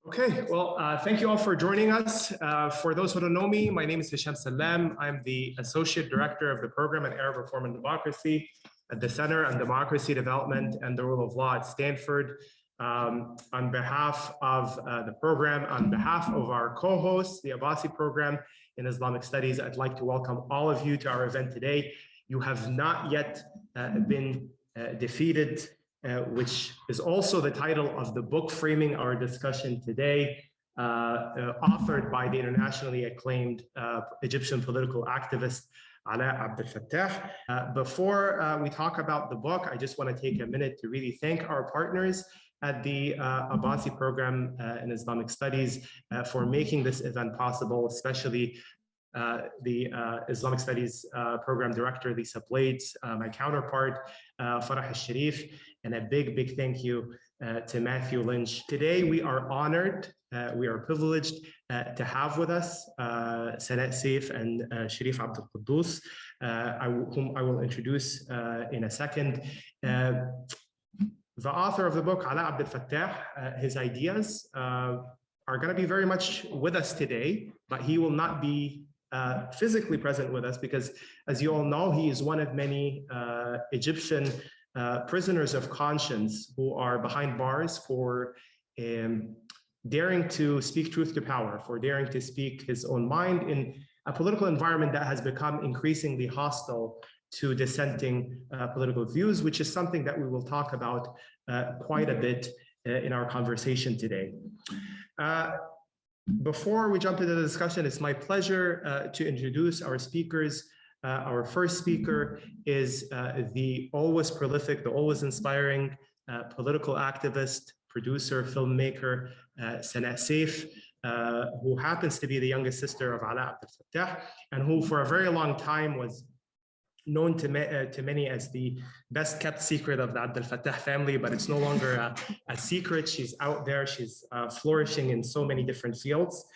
Okay, well, thank you all for joining us. For those who don't know me, my name is Hisham Salem. I'm the Associate Director of the Program in Arab Reform and Democracy at the Center on Democracy Development and the Rule of Law at Stanford. On behalf of the program, on behalf of our co-hosts, the Abbasi Program in Islamic Studies, I'd like to welcome all of you to our event today. You have not yet been defeated, which is also the title of the book framing our discussion today, authored by the internationally acclaimed Egyptian political activist, Alaa Abdel-Fattah. Before we talk about the book, I just want to take a minute to really thank our partners at the Abbasi Program in Islamic Studies for making this event possible, especially the Islamic Studies Program Director, Lisa Blades, my counterpart, Farah Al-Sharif, and a big thank you to Matthew Lynch. Today, we are honored, we are privileged to have with us Sanaa Seif and Sharif Abdel Kouddous, whom I will introduce in a second. The author of the book, Alaa Abdel-Fattah, his ideas are going to be very much with us today, but he will not be physically present with us because, as you all know, he is one of many Egyptian prisoners of conscience who are behind bars for daring to speak truth to power, for daring to speak his own mind in a political environment that has become increasingly hostile to dissenting political views, which is something that we will talk about quite a bit in our conversation today. Before we jump into the discussion, it's my pleasure to introduce our speakers. Our first speaker is the always prolific, the always inspiring political activist, producer, filmmaker, Sanaa Seif, who happens to be the youngest sister of Alaa Abdel-Fattah, and who for a very long time was known to many as the best kept secret of the Abdel-Fattah family, but it's no longer a secret. She's out there, she's flourishing in so many different fields.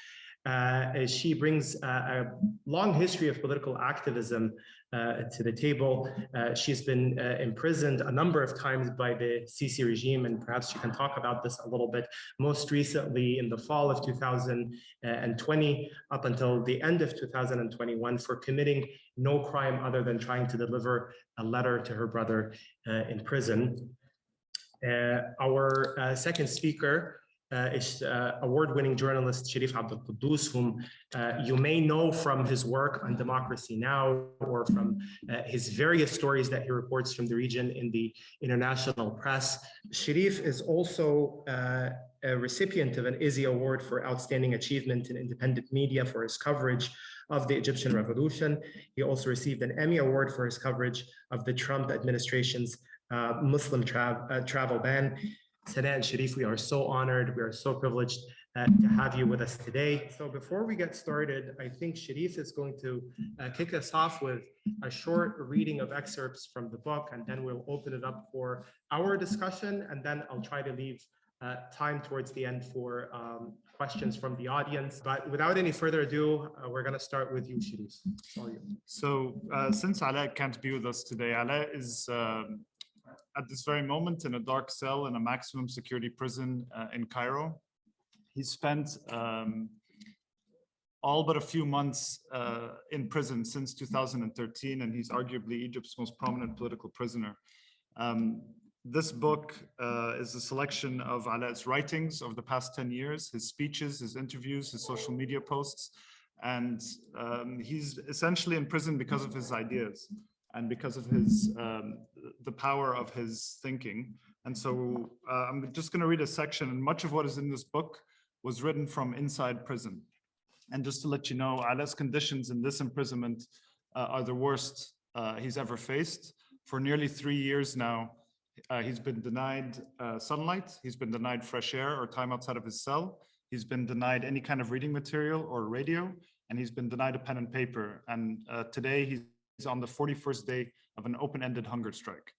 She brings a long history of political activism to the table. She's been imprisoned a number of times by the Sisi regime, and perhaps she can talk about this a little bit. Most recently in the fall of 2020, up until the end of 2021, for committing no crime other than trying to deliver a letter to her brother in prison. Our second speaker is award-winning journalist Sharif Abdel Kouddous, whom you may know from his work on Democracy Now! Or from his various stories that he reports from the region in the international press. Sharif is also a recipient of an ISI Award for Outstanding Achievement in Independent Media for his coverage of the Egyptian Revolution. He also received an Emmy Award for his coverage of the Trump administration's Muslim travel ban. Sanaa and Sharif, we are so honored, we are so privileged to have you with us today. So before we get started, I think Sharif is going to kick us off with a short reading of excerpts from the book, and then we'll open it up for our discussion, and then I'll try to leave time towards the end for questions from the audience. But without any further ado, we're going to start with you, Sharif. All you. So since Alaa can't be with us today, Alaa is at this very moment in a dark cell in a maximum security prison in Cairo. He spent all but a few months in prison since 2013, and he's arguably Egypt's most prominent political prisoner. This book is a selection of Alaa's writings over the past 10 years, his speeches, his interviews, his social media posts, and he's essentially in prison because of his ideas and because of his the power of his thinking. And so I'm just going to read a section, and much of what is in this book was written from inside prison. And just to let you know, Alaa's conditions in this imprisonment are the worst he's ever faced. For nearly 3 years now, he's been denied sunlight, he's been denied fresh air or time outside of his cell, he's been denied any kind of reading material or radio, and he's been denied a pen and paper. And today he's on the 41st day of an open-ended hunger strike.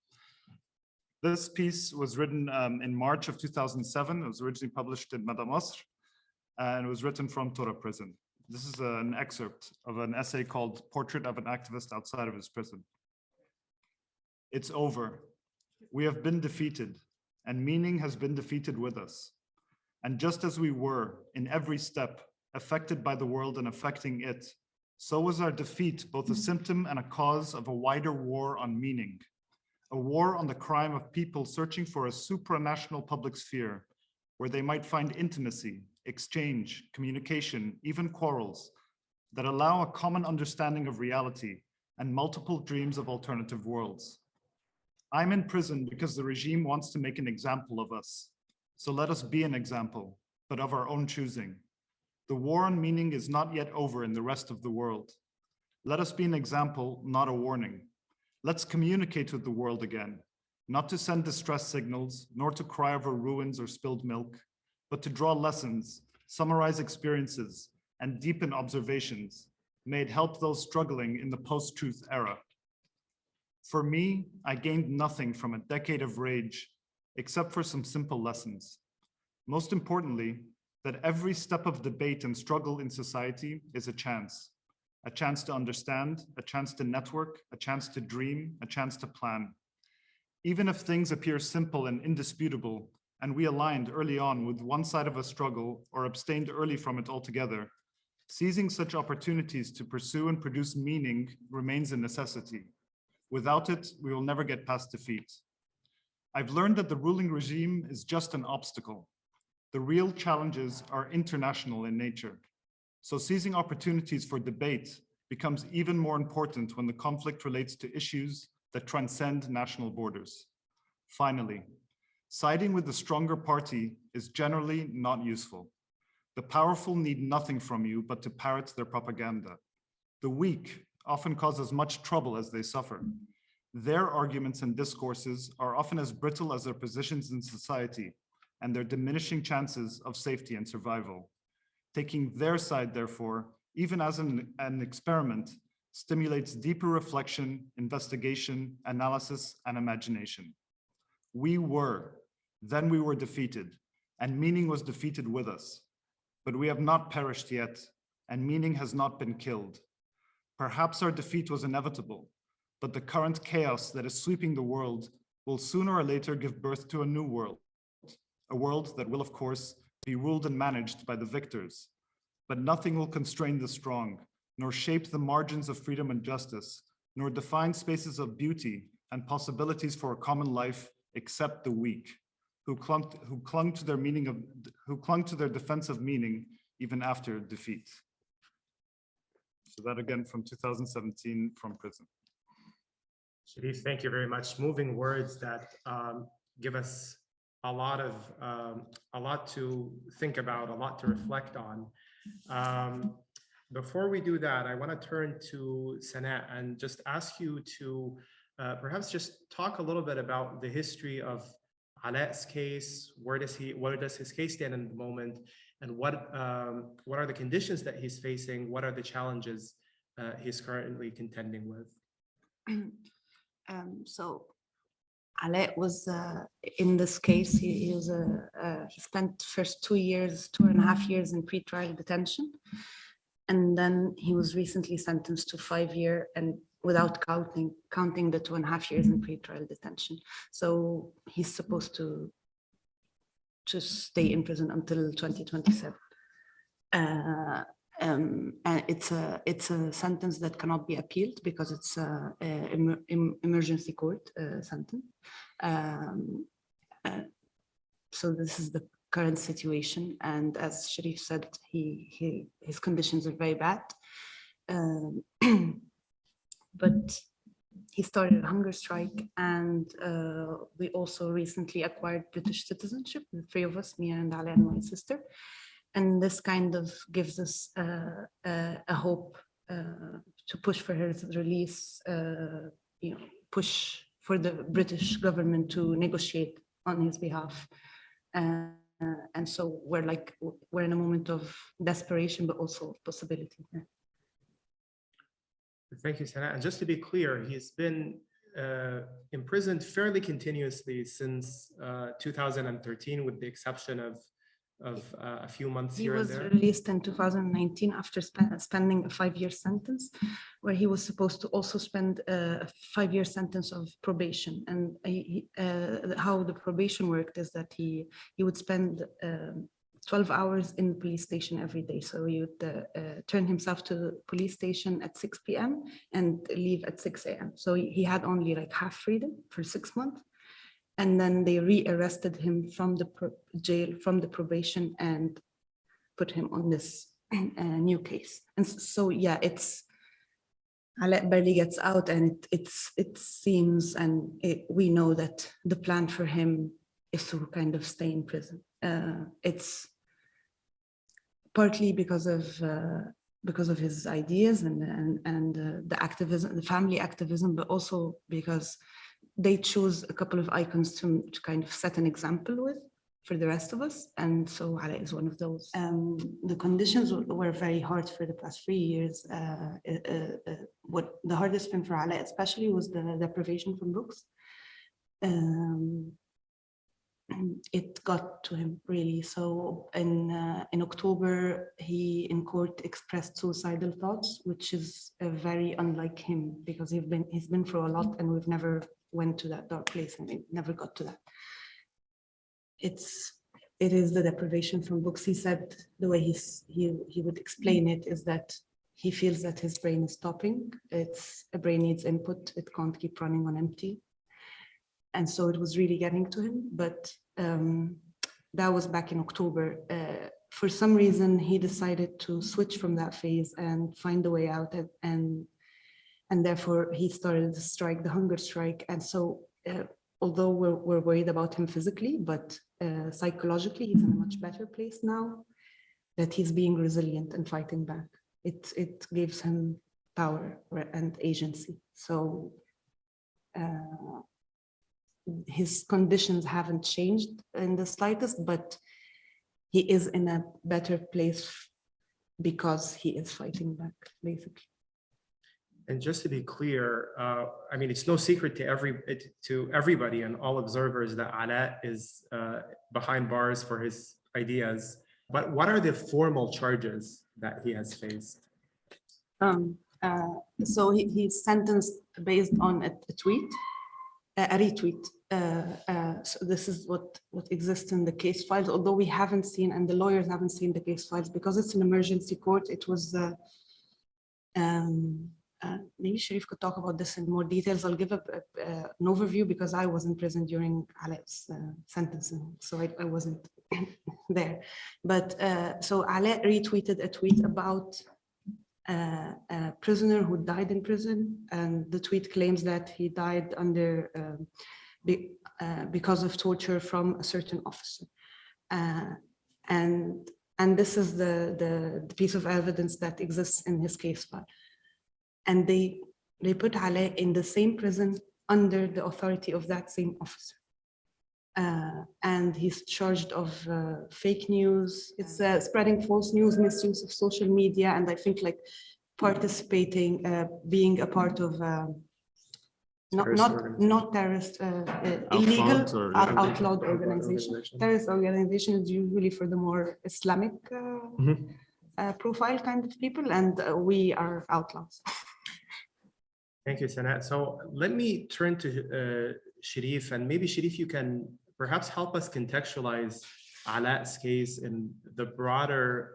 This piece was written in March of 2007. It was originally published in Mada Masr, and it was written from Tora prison. This is an excerpt of an essay called Portrait of an Activist Outside of His Prison. It's over. We have been defeated, and meaning has been defeated with us. And just as we were, in every step, affected by the world and affecting it, so was our defeat both a symptom and a cause of a wider war on meaning, a war on the crime of people searching for a supranational public sphere where they might find intimacy, exchange, communication, even quarrels that allow a common understanding of reality and multiple dreams of alternative worlds. I'm in prison because the regime wants to make an example of us. So let us be an example, but of our own choosing. The war on meaning is not yet over in the rest of the world. Let us be an example, not a warning. Let's communicate with the world again, not to send distress signals, nor to cry over ruins or spilled milk, but to draw lessons, summarize experiences, and deepen observations. May it help those struggling in the post-truth era. For me, I gained nothing from a decade of rage, except for some simple lessons. Most importantly, that every step of debate and struggle in society is a chance to understand, a chance to network, a chance to dream, a chance to plan. Even if things appear simple and indisputable, and we aligned early on with one side of a struggle or abstained early from it altogether, seizing such opportunities to pursue and produce meaning remains a necessity. Without it, we will never get past defeat. I've learned that the ruling regime is just an obstacle. The real challenges are international in nature. So seizing opportunities for debate becomes even more important when the conflict relates to issues that transcend national borders. Finally, siding with the stronger party is generally not useful. The powerful need nothing from you but to parrot their propaganda. The weak often cause as much trouble as they suffer. Their arguments and discourses are often as brittle as their positions in society and their diminishing chances of safety and survival. Taking their side, therefore, even as an experiment, stimulates deeper reflection, investigation, analysis, and imagination. We were, then we were defeated, and meaning was defeated with us. But we have not perished yet, and meaning has not been killed. Perhaps our defeat was inevitable, but the current chaos that is sweeping the world will sooner or later give birth to a new world, a world that will, of course, be ruled and managed by the victors. But nothing will constrain the strong, nor shape the margins of freedom and justice, nor define spaces of beauty and possibilities for a common life except the weak, who clung to their defense of meaning even after defeat. So that again from 2017 from prison. Sharif, thank you very much. Moving words that give us a lot to think about, a lot to reflect on. Before we do that, I want to turn to Sanaa and just ask you to perhaps just talk a little bit about the history of Alaa's case. Where does his case stand in the moment, and what are the conditions that he's facing? What are the challenges he's currently contending with? So Alaa was in this case. He spent first 2.5 years in pretrial detention, and then he was recently sentenced to 5 years, and without counting the 2.5 years in pretrial detention. So he's supposed to stay in prison until 2027. And it's a sentence that cannot be appealed because it's an emergency court sentence. So this is the current situation, and as Sharif said, his conditions are very bad. But he started a hunger strike, and we also recently acquired British citizenship, the three of us, me and Alaa and my sister. And this kind of gives us a hope to push for his release, push for the British government to negotiate on his behalf. And so we're in a moment of desperation, but also possibility. Thank you, Sanaa. And just to be clear, he's been imprisoned fairly continuously since 2013, with the exception of a few months here and there. He was released in 2019 after spending a 5-year sentence, where he was supposed to also spend a 5-year sentence of probation. And how the probation worked is that he would spend 12 hours in the police station every day. So he would turn himself to the police station at 6 p.m. and leave at 6 a.m. So he had only like half freedom for 6 months. And then they re-arrested him from the jail, from the probation, and put him on this new case. And so, yeah, Alaa barely gets out, and it seems, and we know that the plan for him is to kind of stay in prison. It's partly because of his ideas and the activism, the family activism, but also because they choose a couple of icons to kind of set an example with for the rest of us. And so Alaa is one of those. The conditions were very hard for the past 3 years. What the hardest thing for Alaa especially was the deprivation from books. It got to him really. So in October, he in court expressed suicidal thoughts, which is very unlike him, because he's been through a lot, and we've never went to that dark place, and we never got to that. It is the deprivation from books. He said the way he would explain it is that he feels that his brain is stopping. A brain needs input. It can't keep running on empty. And so it was really getting to him, but that was back in October. For some reason, he decided to switch from that phase and find a way out, and therefore he started the strike, the hunger strike. And so, although we're worried about him physically, but psychologically, he's in a much better place now, that he's being resilient and fighting back. It gives him power and agency. So his conditions haven't changed in the slightest, but he is in a better place because he is fighting back, basically. And just to be clear, I mean, it's no secret to everybody and all observers that Alaa is behind bars for his ideas. But what are the formal charges that he has faced? So he's sentenced based on a tweet, a retweet. So this is what exists in the case files, although we haven't seen, and the lawyers haven't seen the case files because it's an emergency court. It was maybe Sharif could talk about this in more details. I'll give an overview because I was in prison during Alaa's sentencing, so I wasn't there. But so Alaa retweeted a tweet about a prisoner who died in prison, and the tweet claims that he died under because of torture from a certain officer, and this is the piece of evidence that exists in his case file. And they put Alaa in the same prison under the authority of that same officer. And he's charged of fake news. It's spreading false news, misuse of social media, and I think like participating, being a part of not terrorist, illegal outlawed organization. Terrorist organization is usually for the more Islamic profile kind of people, and we are outlaws. Thank you, Sanaa. So let me turn to Sharif, and maybe Sharif, you can perhaps help us contextualize Alaa's case in the broader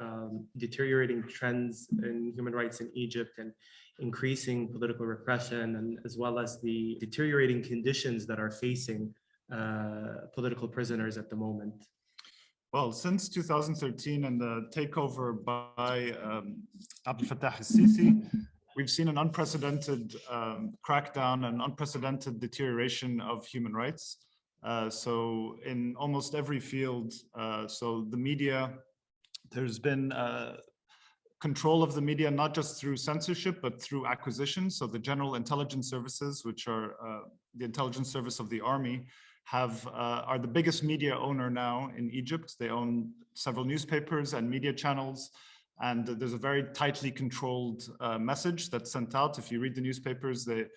deteriorating trends in human rights in Egypt and increasing political repression, and as well as the deteriorating conditions that are facing political prisoners at the moment. Well, since 2013 and the takeover by Abdel-Fattah Al-Sisi, we've seen an unprecedented crackdown, an unprecedented deterioration of human rights. So in almost every field, so the media, there's been control of the media, not just through censorship, but through acquisition. So the General Intelligence Services, which are the intelligence service of the army, are the biggest media owner now in Egypt. They own several newspapers and media channels. And there's a very tightly controlled message that's sent out. If you read the newspapers, the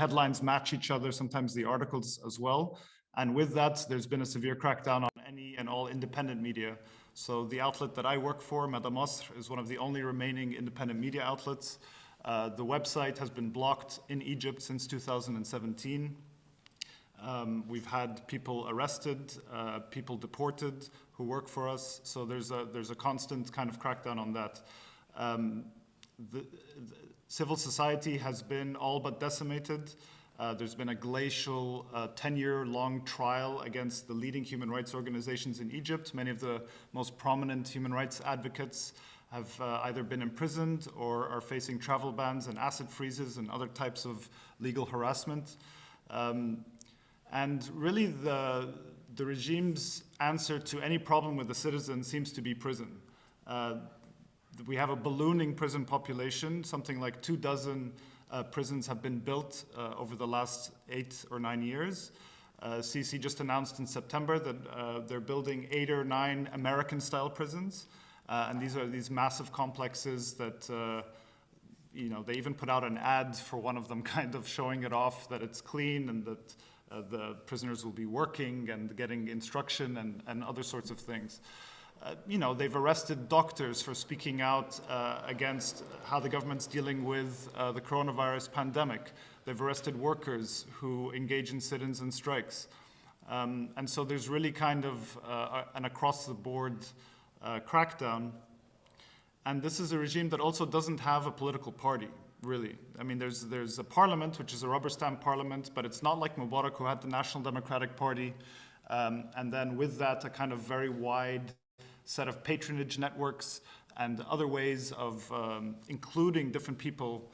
headlines match each other, sometimes the articles as well. And with that, there's been a severe crackdown on any and all independent media. So the outlet that I work for, Mada Masr, is one of the only remaining independent media outlets. The website has been blocked in Egypt since 2017. We've had people arrested, people deported who work for us. So there's a constant kind of crackdown on that. The civil society has been all but decimated. There's been a glacial 10-year-long trial against the leading human rights organizations in Egypt. Many of the most prominent human rights advocates have either been imprisoned or are facing travel bans and asset freezes and other types of legal harassment. And really the regime's answer to any problem with the citizens seems to be prison. We have a ballooning prison population. Something like 24 prisons have been built over the last 8 or 9 years. Sisi just announced in September that they're building 8 or 9 American-style prisons. And these are these massive complexes that, they even put out an ad for one of them kind of showing it off, that it's clean and that the prisoners will be working and getting instruction and other sorts of things. They've arrested doctors for speaking out against how the government's dealing with the coronavirus pandemic. They've arrested workers who engage in sit-ins and strikes. And so there's really kind of an across-the-board crackdown. And this is a regime that also doesn't have a political party, really. I mean, there's a parliament, which is a rubber stamp parliament, but it's not like Mubarak, who had the National Democratic Party. And then with that, a kind of very wide set of patronage networks and other ways of including different people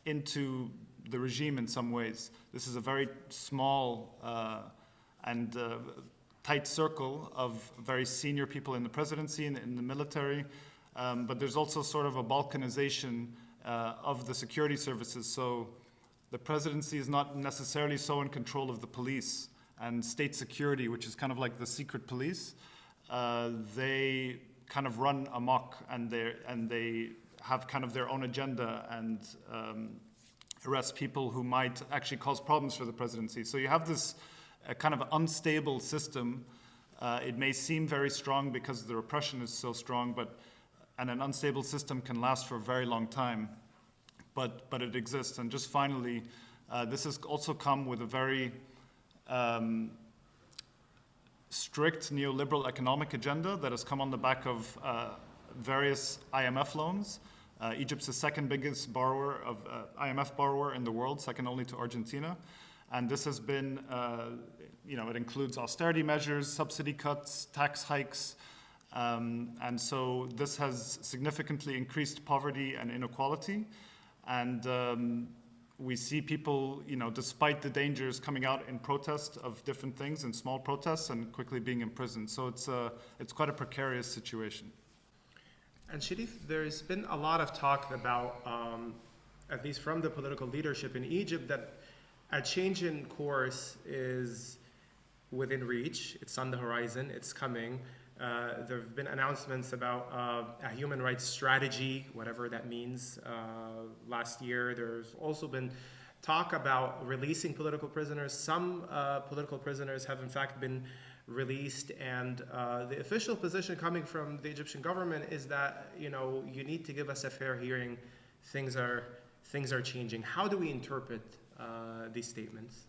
into the regime in some ways. This is a very small and tight circle of very senior people in the presidency and in the military, but there's also sort of a balkanization of the security services. So the presidency is not necessarily so in control of the police and state security, which is kind of like the secret police. They kind of run amok, and they have kind of their own agenda and arrest people who might actually cause problems for the presidency. So you have this kind of unstable system. It may seem very strong because the repression is so strong, and an unstable system can last for a very long time, but it exists. And just finally, this has also come with a very strict neoliberal economic agenda that has come on the back of various IMF loans. Egypt's the second biggest borrower of IMF borrower in the world, second only to Argentina. And this has been, it includes austerity measures, subsidy cuts, tax hikes. And so this has significantly increased poverty and inequality. And we see people, despite the dangers, coming out in protest of different things, in small protests, and quickly being imprisoned. So it's quite a precarious situation. And Sharif, there's been a lot of talk about, at least from the political leadership in Egypt, that a change in course is within reach. It's on the horizon. It's coming. There have been announcements about a human rights strategy, whatever that means. Last year, there's also been talk about releasing political prisoners. Some political prisoners have in fact been released, and the official position coming from the Egyptian government is that you need to give us a fair hearing. Things are changing. How do we interpret these statements?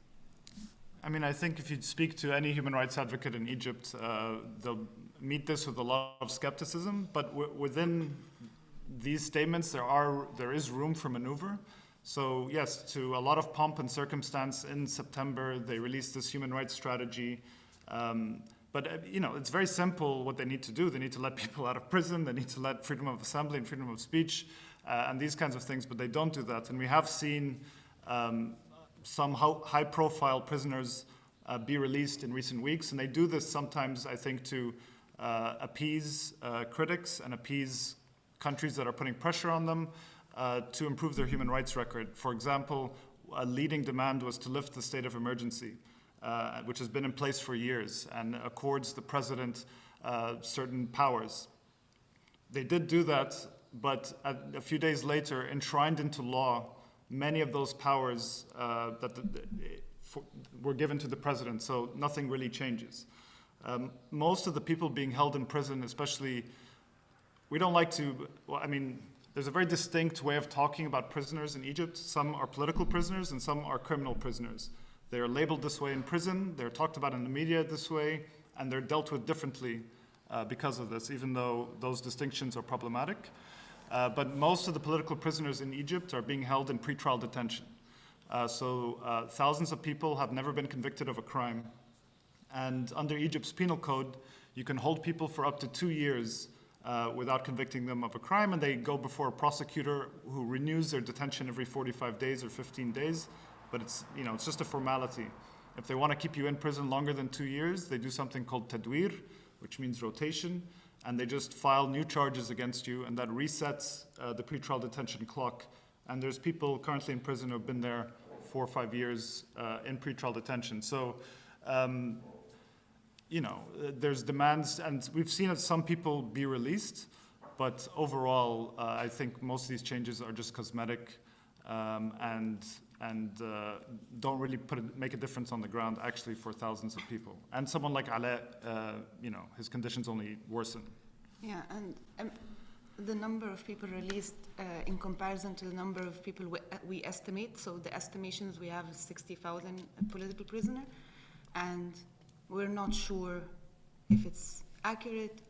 I mean, I think if you speak to any human rights advocate in Egypt, they'll meet this with a lot of skepticism. But within these statements, there is room for maneuver. So yes, to a lot of pomp and circumstance, in September they released this human rights strategy. But it's very simple what they need to do. They need to let people out of prison. They need to let freedom of assembly and freedom of speech and these kinds of things. But they don't do that. And we have seen some high-profile prisoners be released in recent weeks. And they do this sometimes, I think, to appease critics and appease countries that are putting pressure on them to improve their human rights record. For example, a leading demand was to lift the state of emergency, which has been in place for years and accords the president certain powers. They did do that, but a few days later, enshrined into law, many of those powers were given to the president, so nothing really changes. Most of the people being held in prison, especially, we don't like to, there's a very distinct way of talking about prisoners in Egypt. Some are political prisoners and some are criminal prisoners. They're labeled this way in prison, they're talked about in the media this way, and they're dealt with differently because of this, even though those distinctions are problematic. But most of the political prisoners in Egypt are being held in pretrial detention. So thousands of people have never been convicted of a crime. And under Egypt's penal code, you can hold people for up to 2 years without convicting them of a crime, and they go before a prosecutor who renews their detention every 45 days or 15 days. But it's, you know, it's just a formality. If they want to keep you in prison longer than 2 years, they do something called tadwir, which means rotation, and they just file new charges against you, and that resets the pretrial detention clock. And there's people currently in prison who have been there 4 or 5 years in pretrial detention. So, you know, there's demands, and we've seen some people be released, but overall, I think most of these changes are just cosmetic and don't really make a difference on the ground actually for thousands of people. And someone like Alaa, you know, his conditions only worsen. Yeah, and the number of people released in comparison to the number of people we estimate, so the estimations we have is 60,000 political prisoners, and we're not sure if it's accurate.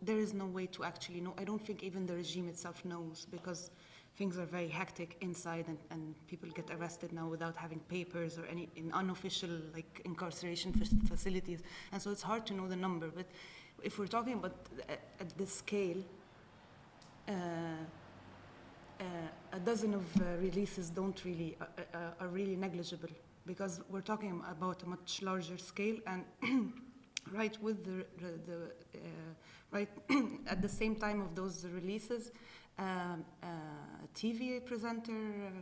There is no way to actually know. I don't think even the regime itself knows, because things are very hectic inside, and people get arrested now without having papers or any in unofficial like incarceration facilities, and so it's hard to know the number. But if we're talking about at this scale, a dozen of releases are really negligible, because we're talking about a much larger scale, and right with right at the same time of those releases, TV presenter,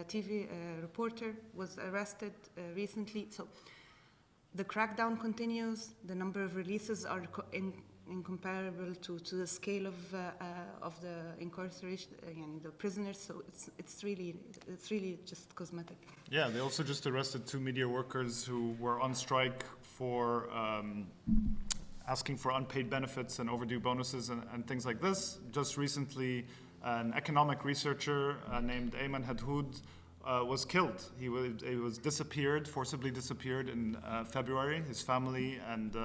TV reporter was arrested recently. So the crackdown continues. The number of releases are incomparable to the scale of the incarceration and the prisoners. So it's really just cosmetic. Yeah, they also just arrested 2 media workers who were on strike for asking for unpaid benefits and overdue bonuses and things like this. Just recently, an economic researcher named Ayman Hadhoud was killed. He was forcibly disappeared in February. His family and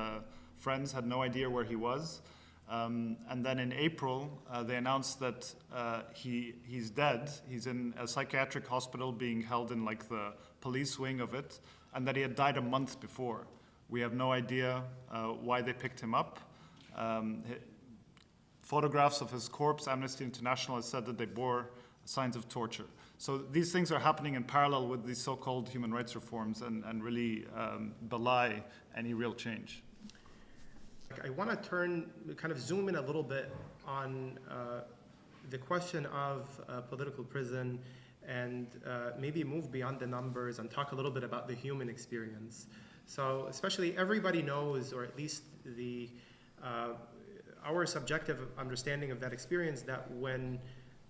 friends had no idea where he was. And then in April, they announced that he's dead. He's in a psychiatric hospital being held in like the police wing of it, and that he had died a month before. We have no idea why they picked him up. Photographs of his corpse, Amnesty International has said that they bore signs of torture. So these things are happening in parallel with these so-called human rights reforms and really belie any real change. I want to kind of zoom in a little bit on the question of political prison, and maybe move beyond the numbers and talk a little bit about the human experience. So especially everybody knows, or at least our subjective understanding of that experience, that when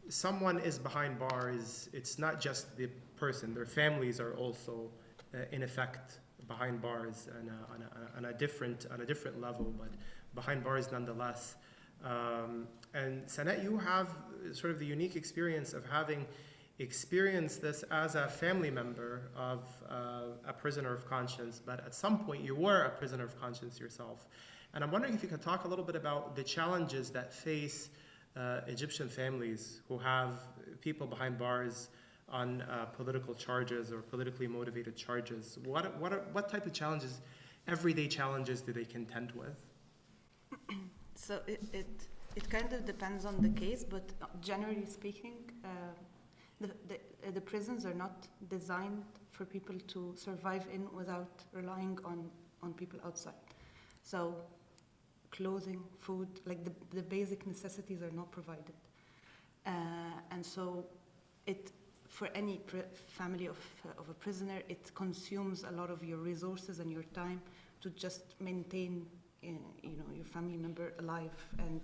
someone is behind bars, it's not just the person, their families are also in effect behind bars on a different level, but behind bars nonetheless. And Sanaa, you have sort of the unique experience of having experienced this as a family member of a prisoner of conscience, but at some point you were a prisoner of conscience yourself. And I'm wondering if you could talk a little bit about the challenges that face Egyptian families who have people behind bars on political charges or politically motivated charges. What type of challenges, everyday challenges, do they contend with? So it kind of depends on the case, but generally speaking, the prisons are not designed for people to survive in without relying on people outside. So clothing, food, like the basic necessities are not provided. And so for any family of a prisoner, it consumes a lot of your resources and your time to just maintain your family member alive and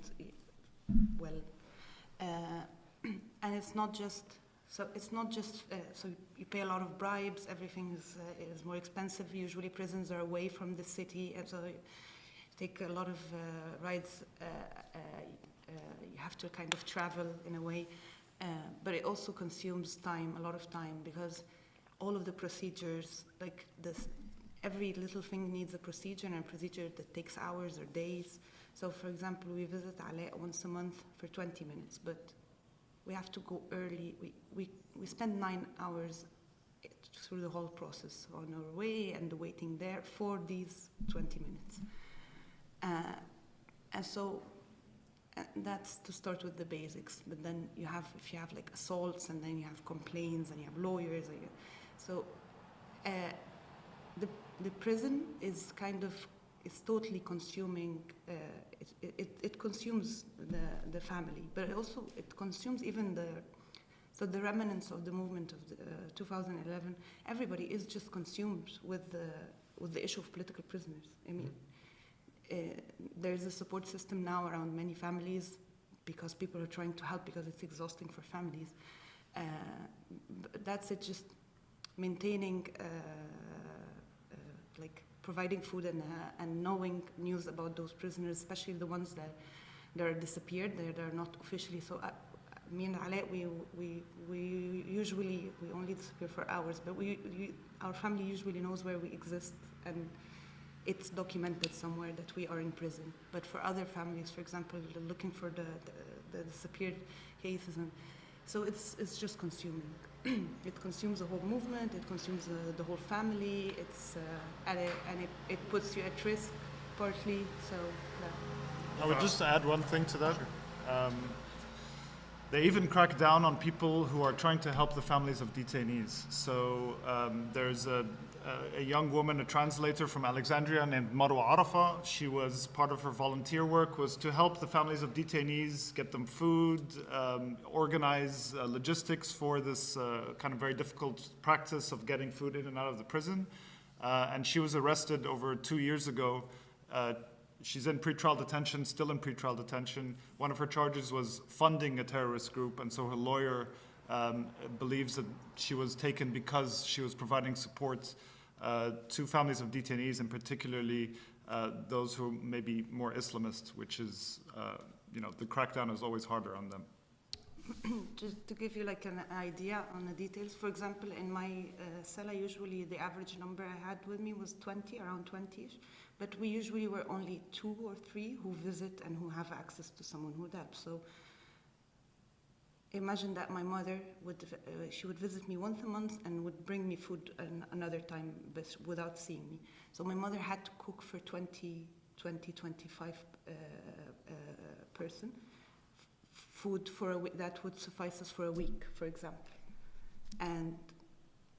well. And it's not just, so you pay a lot of bribes, everything is more expensive. Usually prisons are away from the city, and so you take a lot of rides. You have to kind of travel in a way, but it also consumes time, a lot of time, because all of the procedures, like this, every little thing needs a procedure, and a procedure that takes hours or days. So for example, we visit Alaa once a month for 20 minutes, but we have to go early. We spend 9 hours through the whole process on our way and waiting there for these 20 minutes. And so that's to start with the basics. But then you have, if you have like assaults, and then you have complaints, and you have lawyers. So the prison is kind of, it's totally consuming, it consumes the family, but it consumes even so the remnants of the movement of 2011, everybody is just consumed with the issue of political prisoners. I mean, there's a support system now around many families because people are trying to help because it's exhausting for families. But that's it, just maintaining, like providing food and knowing news about those prisoners, especially the ones that are disappeared, that are not officially. So me and Alaa, we only disappear for hours, but our family usually knows where we exist, and it's documented somewhere that we are in prison. But for other families, for example, looking for the disappeared cases, and so it's just consuming. It consumes the whole movement. It consumes the whole family. And it puts you at risk partly. So. I would just add one thing to that. They even crack down on people who are trying to help the families of detainees. So there's a young woman, a translator from Alexandria named Marwa Arafa. She was, part of her volunteer work was to help the families of detainees, get them food, organize logistics for this kind of very difficult practice of getting food in and out of the prison. And she was arrested over 2 years ago. She's in pretrial detention, still in pretrial detention. One of her charges was funding a terrorist group, and so her lawyer believes that she was taken because she was providing support to families of detainees, and particularly those who may be more Islamist, which is, the crackdown is always harder on them. Just to give you like an idea on the details, for example, in my cell, usually the average number I had with me was 20, around 20-ish. But we usually were only 2 or 3 who visit and who have access to someone who died. So imagine that my mother she would visit me once a month and would bring me food another time without seeing me. So my mother had to cook for 25 person food for a week that would suffice us for a week, for example. And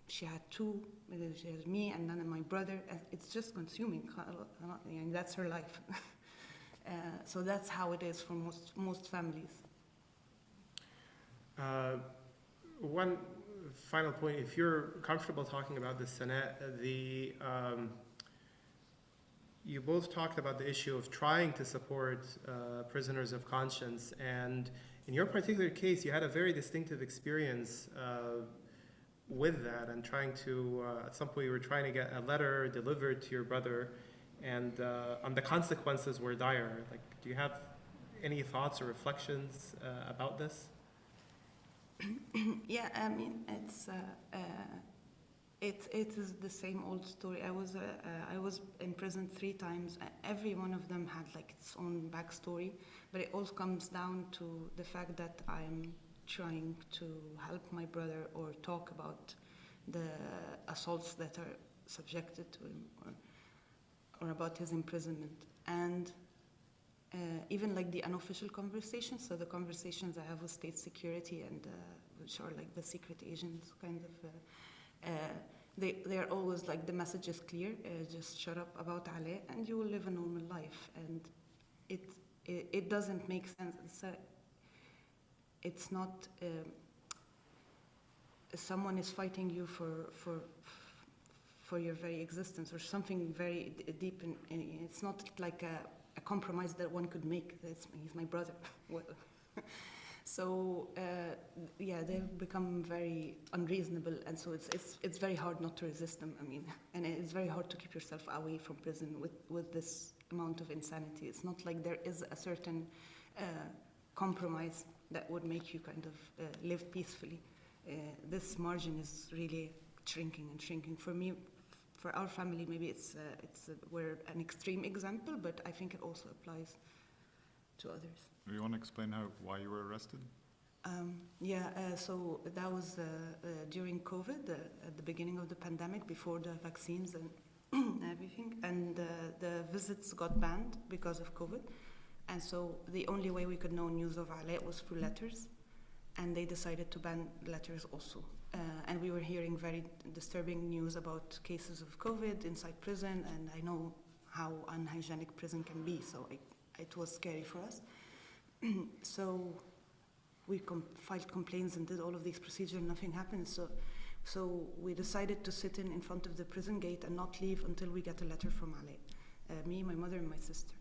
she had 2, she has me and then my brother. It's just consuming, and that's her life. So that's how it is for most families. One final point, if you're comfortable talking about this, Sanaa, you both talked about the issue of trying to support prisoners of conscience, and in your particular case, you had a very distinctive experience with that, and trying to, at some point you were trying to get a letter delivered to your brother, and the consequences were dire. Like, do you have any thoughts or reflections about this? Yeah, I mean, it is the same old story. I was imprisoned 3 times. Every one of them had like its own backstory, but it all comes down to the fact that I'm trying to help my brother or talk about the assaults that are subjected to him, or about his imprisonment. And even like the unofficial conversations, so the conversations I have with state security and which are like the secret agents kind of, they are always like, the message is clear, just shut up about Alaa and you will live a normal life. And it doesn't make sense. It's not, someone is fighting you for your very existence, or something very deep in it's not like a compromise that one could make. He's my brother. So yeah, they've become very unreasonable, and so it's very hard not to resist them. I mean, and it's very hard to keep yourself away from prison with this amount of insanity. It's not like there is a certain compromise that would make you kind of live peacefully. This margin is really shrinking and shrinking. For me, for our family, maybe we're an extreme example, but I think it also applies to others. Do you want to explain why you were arrested? So that was during COVID, at the beginning of the pandemic, before the vaccines and everything, and the visits got banned because of COVID. And so the only way we could know news of Alaa was through letters, and they decided to ban letters also. And we were hearing very disturbing news about cases of COVID inside prison, and I know how unhygienic prison can be, so it was scary for us. So we filed complaints and did all of these procedures, nothing happened. So we decided to sit in front of the prison gate and not leave until we get a letter from Alaa, me, my mother, and my sister.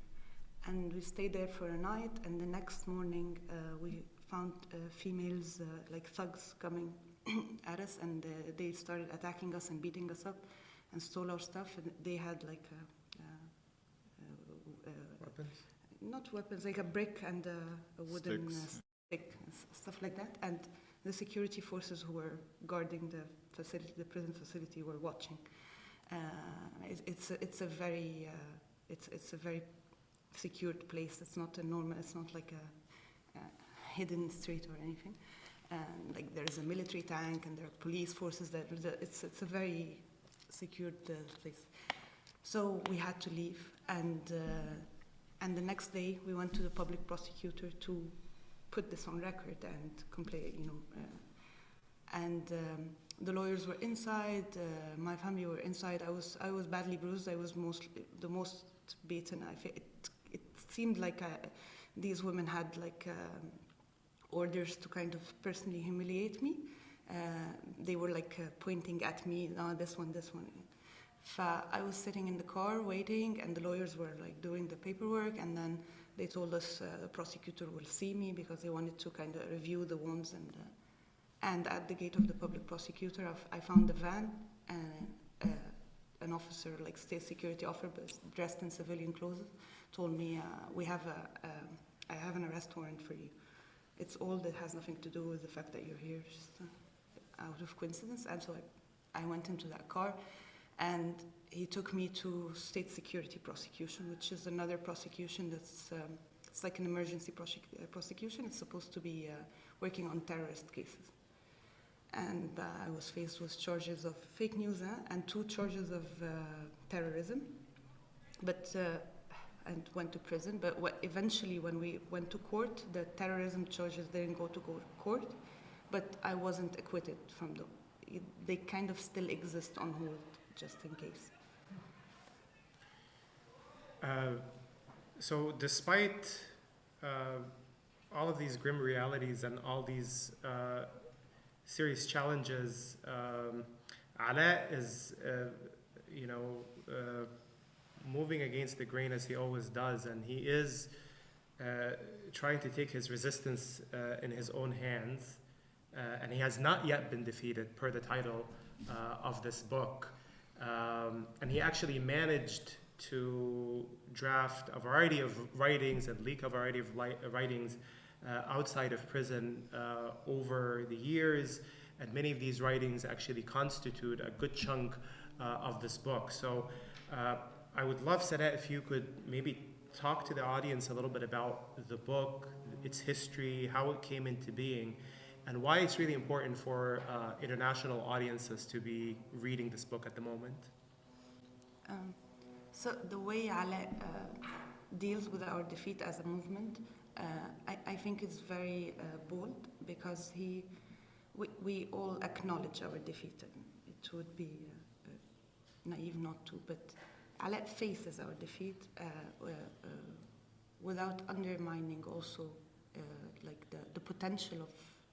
And we stayed there for a night, and the next morning we found females, like thugs, coming at us, and they started attacking us and beating us up and stole our stuff. And they had like Weapons? Not weapons, like a brick and a wooden stick, stuff like that. And the security forces who were guarding the prison facility, were watching. It's a very secured place. It's not it's not like a hidden street or anything. And like there's a military tank and there are police forces. It's a very secured place. So we had to leave, and the next day we went to the public prosecutor to put this on record and complain, the lawyers were inside, my family were inside. I was badly bruised. I was the most beaten. It seemed like these women had like orders to kind of personally humiliate me. They were like pointing at me, this one. I was sitting in the car waiting, and the lawyers were like doing the paperwork, and then they told us the prosecutor will see me because they wanted to kind of review the wounds. And at the gate of the public prosecutor, I found a van, and an officer, like state security officer, but dressed in civilian clothes, told me, I have an arrest warrant for you. It's all that has nothing to do with the fact that you're here, just out of coincidence. And so I went into that car, and he took me to state security prosecution, which is another prosecution that's it's like an emergency prosecution. It's supposed to be working on terrorist cases. And I was faced with charges of fake news and 2 charges of terrorism, and went to prison. But eventually, when we went to court, the terrorism charges didn't go to court, but I wasn't acquitted from them. They kind of still exist on hold, just in case. So despite all of these grim realities and all these serious challenges, Alaa is, moving against the grain as he always does, and he is trying to take his resistance in his own hands, and he has not yet been defeated, per the title of this book. And he actually managed to draft a variety of writings and leak a variety of writings outside of prison over the years, and many of these writings actually constitute a good chunk of this book. So I would love, Sanaa, if you could maybe talk to the audience a little bit about the book, its history, how it came into being, and why it's really important for international audiences to be reading this book at the moment. So the way Alaa deals with our defeat as a movement, I think is very bold, because we all acknowledge our defeat. It would be naive not to, but Alaa faces our defeat without undermining also like the potential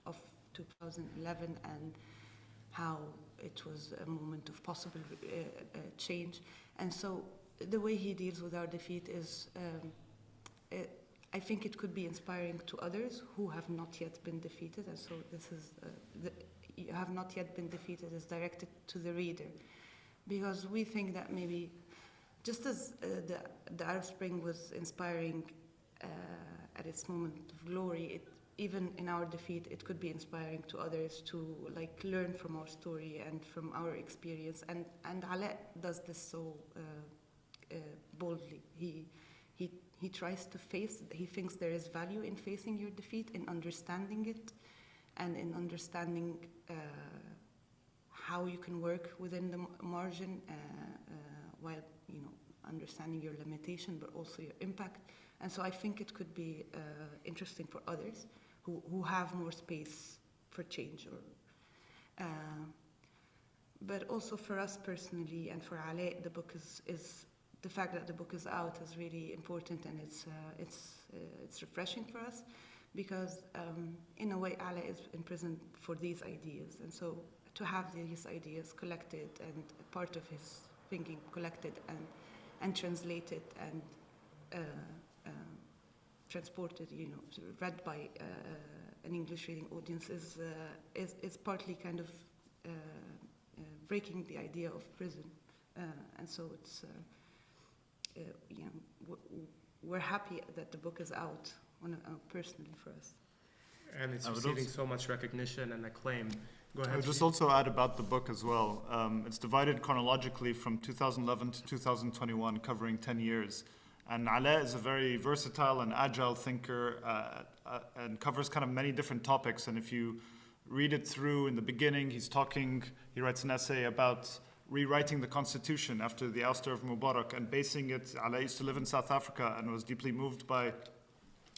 of 2011 and how it was a moment of possible change. And so the way he deals with our defeat is, I think it could be inspiring to others who have not yet been defeated. And so this is, you have not yet been defeated is directed to the reader. Because we think that maybe, just as the Arab Spring was inspiring at its moment of glory, even in our defeat, it could be inspiring to others to like learn from our story and from our experience. And Alaa does this so boldly. He tries to face. He thinks there is value in facing your defeat, in understanding it, and in understanding how you can work within the margin while understanding your limitation, but also your impact. And so I think it could be interesting for others who have more space for change, but also for us personally and for Alaa, the book is the fact that the book is out is really important, and it's refreshing for us because in a way Alaa is in prison for these ideas, and so to have these ideas collected and part of his thinking collected and translated and transported, read by an English reading audience is partly kind of breaking the idea of prison, and so it's we're happy that the book is out personally for us. And it's receiving so much recognition and acclaim. Go ahead. I would just also add about the book as well. It's divided chronologically from 2011 to 2021, covering 10 years. And Alaa is a very versatile and agile thinker and covers kind of many different topics. And if you read it through, in the beginning, he writes an essay about rewriting the constitution after the ouster of Mubarak and basing it. Alaa used to live in South Africa and was deeply moved by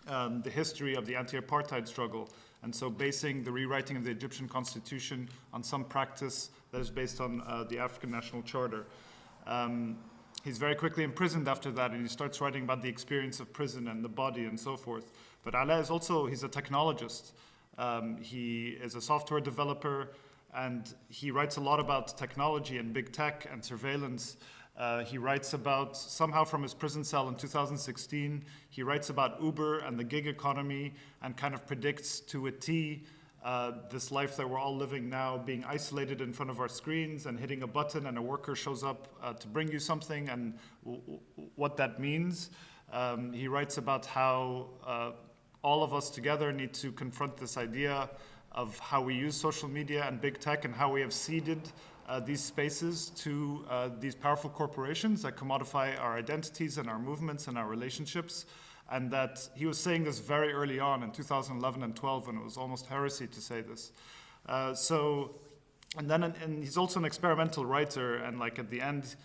the history of the anti-apartheid struggle. And so basing the rewriting of the Egyptian constitution on some practice that is based on the African National Charter. He's very quickly imprisoned after that, and he starts writing about the experience of prison and the body and so forth. But Alaa is also, he's a technologist. He is a software developer, and he writes a lot about technology and big tech and surveillance. He writes about, somehow from his prison cell in 2016, he writes about Uber and the gig economy and kind of predicts to a T this life that we're all living now, being isolated in front of our screens and hitting a button and a worker shows up to bring you something and what that means. He writes about how all of us together need to confront this idea of how we use social media and big tech and how we have ceded these spaces to these powerful corporations that commodify our identities and our movements and our relationships. And that he was saying this very early on in 2011 and 12, and it was almost heresy to say this. And he's also an experimental writer, and like at the end,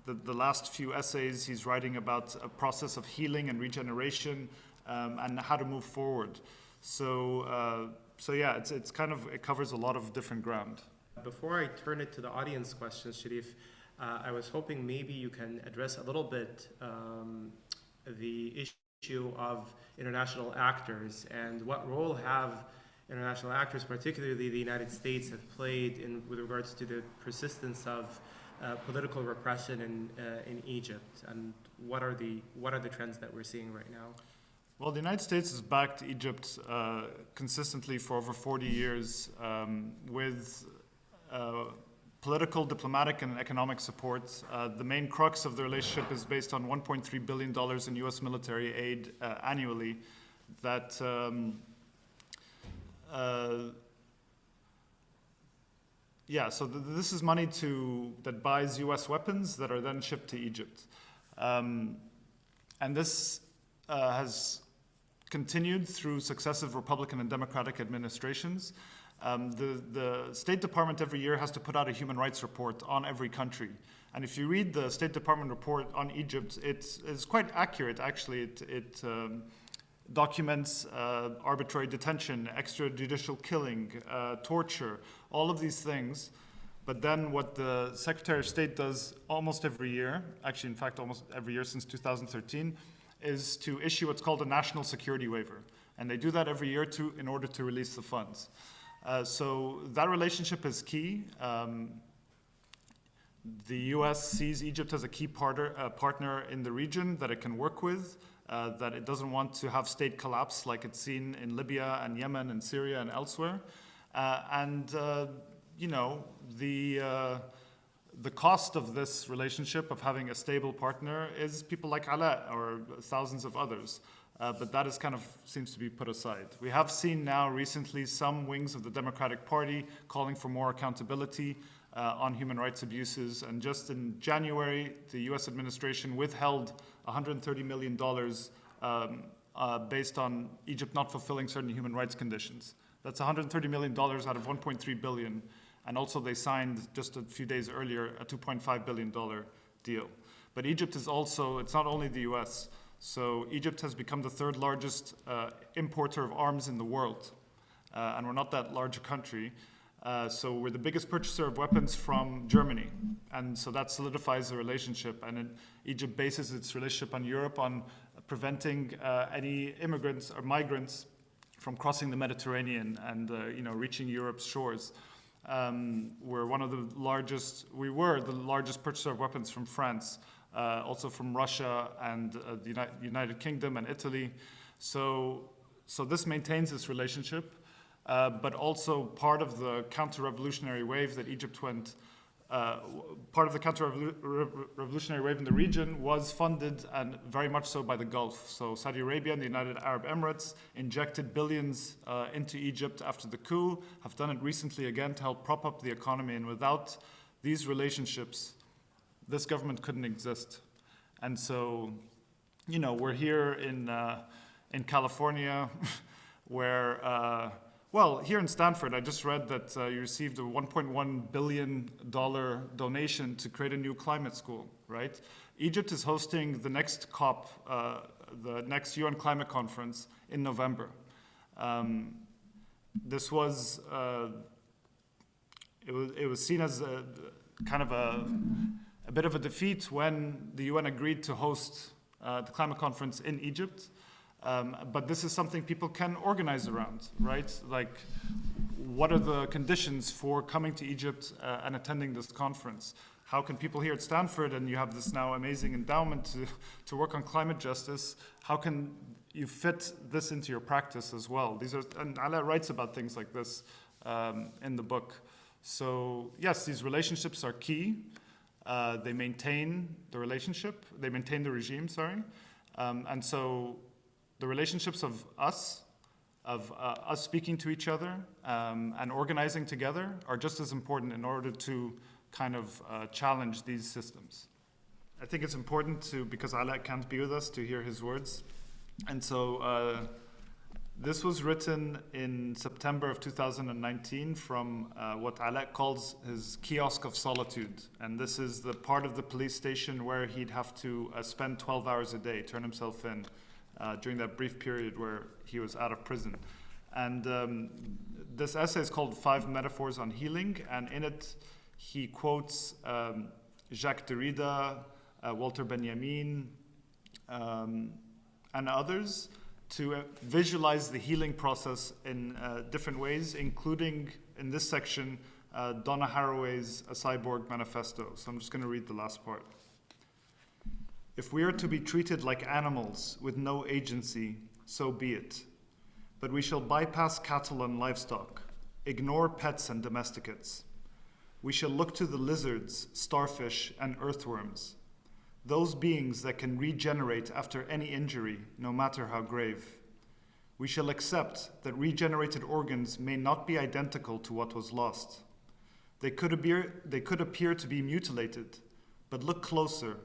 the last few essays, he's writing about a process of healing and regeneration and how to move forward. So yeah, it's kind of, it covers a lot of different ground. Before I turn it to the audience questions, Sharif, I was hoping maybe you can address a little bit the issue of international actors and what role have international actors, particularly the United States, have played with regards to the persistence of political repression in Egypt, and what are the trends that we're seeing right now? Well, the United States has backed Egypt consistently for over 40 years with political, diplomatic, and economic support. The main crux of the relationship is based on $1.3 billion in U.S. military aid annually that so this is money that buys U.S. weapons that are then shipped to Egypt. And this has continued through successive Republican and Democratic administrations. The State Department every year has to put out a human rights report on every country. And if you read the State Department report on Egypt, it's quite accurate, actually. It documents arbitrary detention, extrajudicial killing, torture, all of these things. But then what the Secretary of State does almost every year, actually, in fact, almost every year since 2013, is to issue what's called a national security waiver. And they do that every year in order to release the funds. So that relationship is key. The US sees Egypt as a key partner in the region that it can work with, that it doesn't want to have state collapse like it's seen in Libya and Yemen and Syria and elsewhere. You know, the cost of this relationship, of having a stable partner, is people like Alaa or thousands of others. but that is kind of seems to be put aside. We have seen now recently some wings of the Democratic Party calling for more accountability on human rights abuses. And just in January, the US administration withheld $130 million based on Egypt not fulfilling certain human rights conditions. That's $130 million out of $1.3 billion. And also they signed just a few days earlier a $2.5 billion deal. But Egypt is also, it's not only the US. So Egypt has become the third largest importer of arms in the world. And we're not that large a country. So we're the biggest purchaser of weapons from Germany. And so that solidifies the relationship. And Egypt bases its relationship on Europe on preventing any immigrants or migrants from crossing the Mediterranean and reaching Europe's shores. We're one of the largest, we were the largest purchaser of weapons from France, also from Russia and the United Kingdom and Italy. So this maintains this relationship. But also part of the counter-revolutionary wave that Egypt went, part of the counter-revolutionary wave in the region was funded, and very much so, by the Gulf. So Saudi Arabia and the United Arab Emirates injected billions into Egypt after the coup, have done it recently again to help prop up the economy. And without these relationships, this government couldn't exist. And so, we're here in California where, well, here in Stanford, I just read that you received a $1.1 billion donation to create a new climate school, right? Egypt is hosting the next COP, the next UN climate conference in November. This was, it was seen as a kind of a bit of a defeat when the UN agreed to host the climate conference in Egypt. But this is something people can organize around, right? Like, what are the conditions for coming to Egypt and attending this conference? How can people here at Stanford, and you have this now amazing endowment to work on climate justice, how can you fit this into your practice as well? And Alaa writes about things like this in the book. So yes, these relationships are key. They maintain the relationship, they maintain the regime, sorry. And so the relationships of us speaking to each other and organizing together are just as important in order to kind of challenge these systems. I think it's important to, because Alaa can't be with us, to hear his words. And so this was written in September of 2019 from what Alaa calls his kiosk of solitude. And this is the part of the police station where he'd have to spend 12 hours a day, turn himself in. During that brief period where he was out of prison. And this essay is called 5 Metaphors on Healing, and in it he quotes Jacques Derrida, Walter Benjamin, and others to visualize the healing process in different ways, including in this section Donna Haraway's A Cyborg Manifesto. So I'm just going to read the last part. If we are to be treated like animals with no agency, so be it. But we shall bypass cattle and livestock, ignore pets and domesticates. We shall look to the lizards, starfish, and earthworms, those beings that can regenerate after any injury, no matter how grave. We shall accept that regenerated organs may not be identical to what was lost. They could appear to be mutilated, but look closer,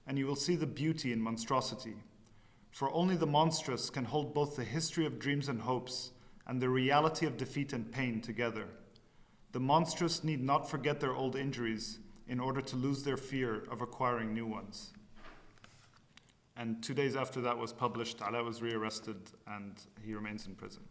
and you will see the beauty in monstrosity. For only the monstrous can hold both the history of dreams and hopes and the reality of defeat and pain together. The monstrous need not forget their old injuries in order to lose their fear of acquiring new ones. And 2 days after that was published, Alaa was rearrested and he remains in prison.